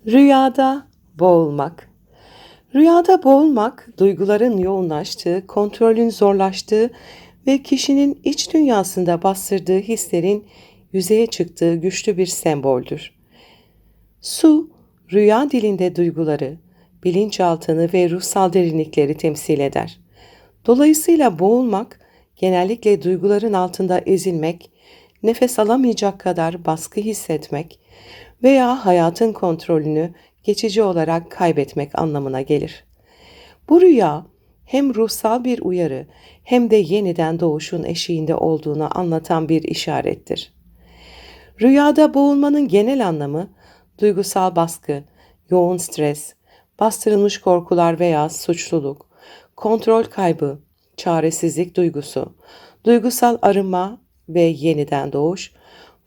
Rüyada boğulmak. Rüyada boğulmak, duyguların yoğunlaştığı, kontrolün zorlaştığı ve kişinin iç dünyasında bastırdığı hislerin yüzeye çıktığı güçlü bir semboldür. Su, rüya dilinde duyguları, bilinçaltını ve ruhsal derinlikleri temsil eder. Dolayısıyla boğulmak, genellikle duyguların altında ezilmek, nefes alamayacak kadar baskı hissetmek veya hayatın kontrolünü geçici olarak kaybetmek anlamına gelir. Bu rüya hem ruhsal bir uyarı hem de yeniden doğuşun eşiğinde olduğunu anlatan bir işarettir. Rüyada boğulmanın genel anlamı duygusal baskı, yoğun stres, bastırılmış korkular veya suçluluk, kontrol kaybı, çaresizlik duygusu, duygusal arınma ve yeniden doğuş,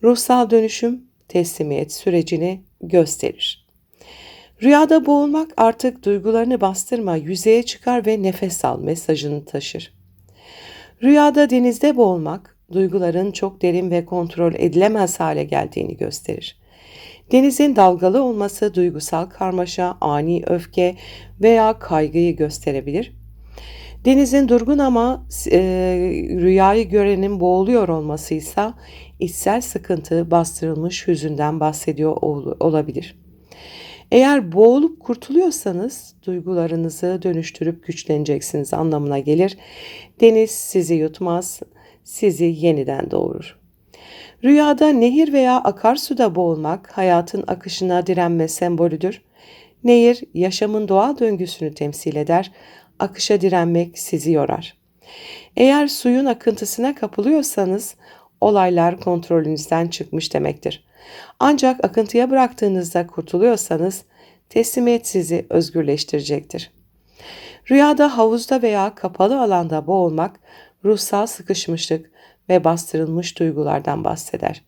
ruhsal dönüşüm, teslimiyet sürecini gösterir. Rüyada boğulmak artık duygularını bastırma, yüzeye çıkar ve nefes al mesajını taşır. Rüyada denizde boğulmak, duyguların çok derin ve kontrol edilemez hale geldiğini gösterir. Denizin dalgalı olması duygusal karmaşa, ani öfke veya kaygıyı gösterebilir. Denizin durgun ama rüyayı görenin boğuluyor olması ise içsel sıkıntı, bastırılmış hüzünden bahsediyor olabilir. Eğer boğulup kurtuluyorsanız duygularınızı dönüştürüp güçleneceksiniz anlamına gelir. Deniz sizi yutmaz, sizi yeniden doğurur. Rüyada nehir veya akarsuda boğulmak hayatın akışına direnme sembolüdür. Nehir yaşamın doğal döngüsünü temsil eder, akışa direnmek sizi yorar. Eğer suyun akıntısına kapılıyorsanız olaylar kontrolünüzden çıkmış demektir. Ancak akıntıya bıraktığınızda kurtuluyorsanız teslimiyet sizi özgürleştirecektir. Rüyada havuzda veya kapalı alanda boğulmak ruhsal sıkışmışlık ve bastırılmış duygulardan bahseder.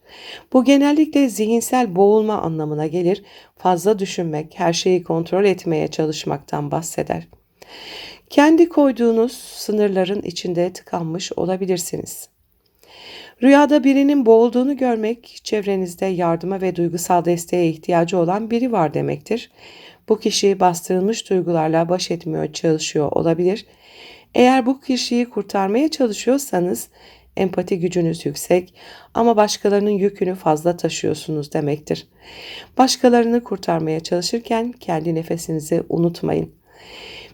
Bu genellikle zihinsel boğulma anlamına gelir, fazla düşünmek, her şeyi kontrol etmeye çalışmaktan bahseder. Kendi koyduğunuz sınırların içinde tıkanmış olabilirsiniz. Rüyada birinin boğulduğunu görmek, çevrenizde yardıma ve duygusal desteğe ihtiyacı olan biri var demektir. Bu kişi bastırılmış duygularla baş etmeye çalışıyor olabilir. Eğer bu kişiyi kurtarmaya çalışıyorsanız, empati gücünüz yüksek ama başkalarının yükünü fazla taşıyorsunuz demektir. Başkalarını kurtarmaya çalışırken kendi nefesinizi unutmayın.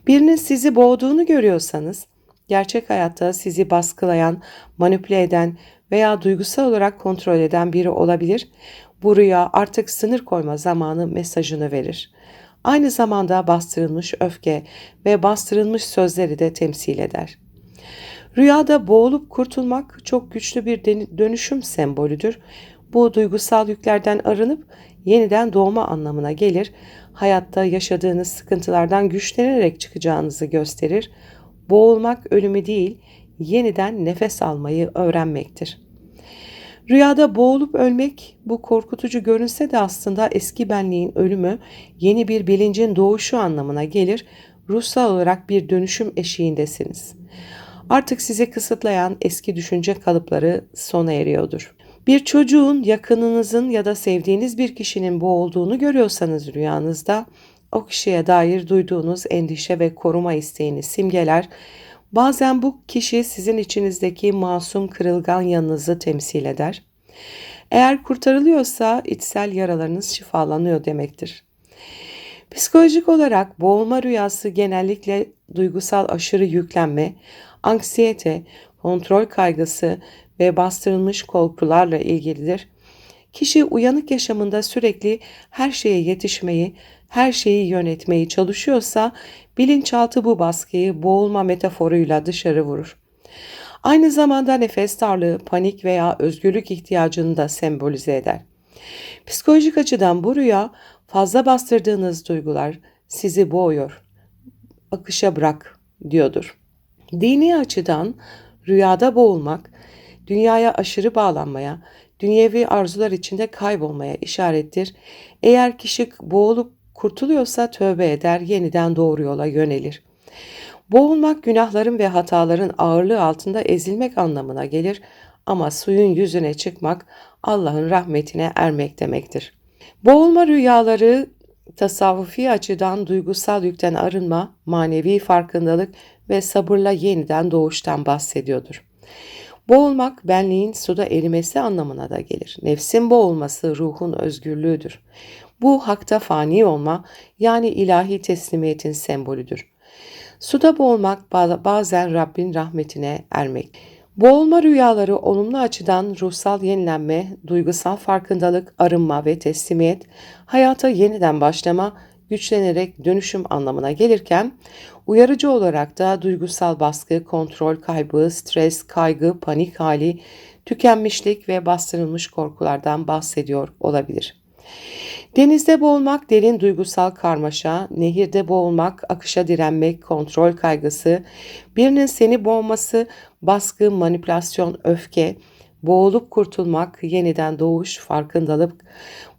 Birinin sizi boğduğunu görüyorsanız, gerçek hayatta sizi baskılayan, manipüle eden veya duygusal olarak kontrol eden biri olabilir. Bu rüya artık sınır koyma zamanı mesajını verir. Aynı zamanda bastırılmış öfke ve bastırılmış sözleri de temsil eder. Rüyada boğulup kurtulmak çok güçlü bir dönüşüm sembolüdür. Bu duygusal yüklerden arınıp yeniden doğma anlamına gelir. Hayatta yaşadığınız sıkıntılardan güçlenerek çıkacağınızı gösterir. Boğulmak ölümü değil, yeniden nefes almayı öğrenmektir. Rüyada boğulup ölmek bu korkutucu görünse de aslında eski benliğin ölümü, yeni bir bilincin doğuşu anlamına gelir. Ruhsal olarak bir dönüşüm eşiğindesiniz. Artık sizi kısıtlayan eski düşünce kalıpları sona eriyordur. Bir çocuğun, yakınınızın ya da sevdiğiniz bir kişinin boğulduğunu görüyorsanız rüyanızda, o kişiye dair duyduğunuz endişe ve koruma isteğini simgeler. Bazen bu kişi sizin içinizdeki masum kırılgan yanınızı temsil eder. Eğer kurtarılıyorsa içsel yaralarınız şifalanıyor demektir. Psikolojik olarak boğulma rüyası genellikle duygusal aşırı yüklenme, anksiyete, kontrol kaygısı ve bastırılmış korkularla ilgilidir. Kişi uyanık yaşamında sürekli her şeye yetişmeyi, her şeyi yönetmeyi çalışıyorsa bilinçaltı bu baskıyı boğulma metaforuyla dışarı vurur. Aynı zamanda nefes darlığı, panik veya özgürlük ihtiyacını da sembolize eder. Psikolojik açıdan bu rüya fazla bastırdığınız duygular sizi boğuyor, akışa bırak diyordur. Dini açıdan rüyada boğulmak, dünyaya aşırı bağlanmaya, dünyevi arzular içinde kaybolmaya işarettir. Eğer kişi boğulup kurtuluyorsa tövbe eder, yeniden doğru yola yönelir. Boğulmak günahların ve hataların ağırlığı altında ezilmek anlamına gelir ama suyun yüzüne çıkmak Allah'ın rahmetine ermek demektir. Boğulma rüyaları Tasavvufi açıdan duygusal yükten arınma, manevi farkındalık ve sabırla yeniden doğuştan bahsediyordur. Boğulmak, benliğin suda erimesi anlamına da gelir. Nefsin boğulması ruhun özgürlüğüdür. Bu hakta fani olma, yani ilahi teslimiyetin sembolüdür. Suda boğulmak bazen Rabbin rahmetine ermek. Boğulma rüyaları olumlu açıdan ruhsal yenilenme, duygusal farkındalık, arınma ve teslimiyet, hayata yeniden başlama, güçlenerek dönüşüm anlamına gelirken, uyarıcı olarak da duygusal baskı, kontrol kaybı, stres, kaygı, panik hali, tükenmişlik ve bastırılmış korkulardan bahsediyor olabilir. Denizde boğulmak derin duygusal karmaşa, nehirde boğulmak, akışa direnmek, kontrol kaygısı, birinin seni boğması, baskı, manipülasyon, öfke, boğulup kurtulmak, yeniden doğuş, farkındalık,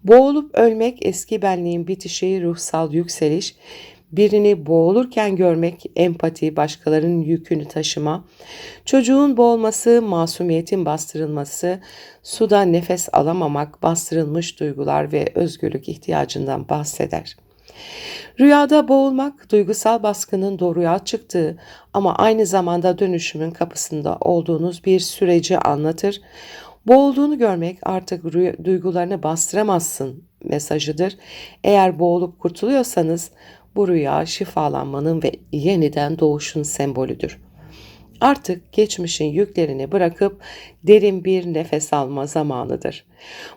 boğulup ölmek, eski benliğin bitişi, ruhsal yükseliş, birini boğulurken görmek, empati, başkalarının yükünü taşıma, çocuğun boğulması, masumiyetin bastırılması, suda nefes alamamak, bastırılmış duygular ve özgürlük ihtiyacından bahseder. Rüyada boğulmak, duygusal baskının doğruya çıktığı ama aynı zamanda dönüşümün kapısında olduğunuz bir süreci anlatır. Boğulduğunu görmek artık duygularını bastıramazsın mesajıdır. Eğer boğulup kurtuluyorsanız bu rüya şifalanmanın ve yeniden doğuşun sembolüdür. Artık geçmişin yüklerini bırakıp derin bir nefes alma zamanıdır.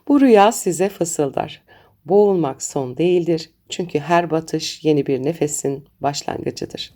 Bu rüya size fısıldar. Boğulmak son değildir. Çünkü her batış yeni bir nefesin başlangıcıdır.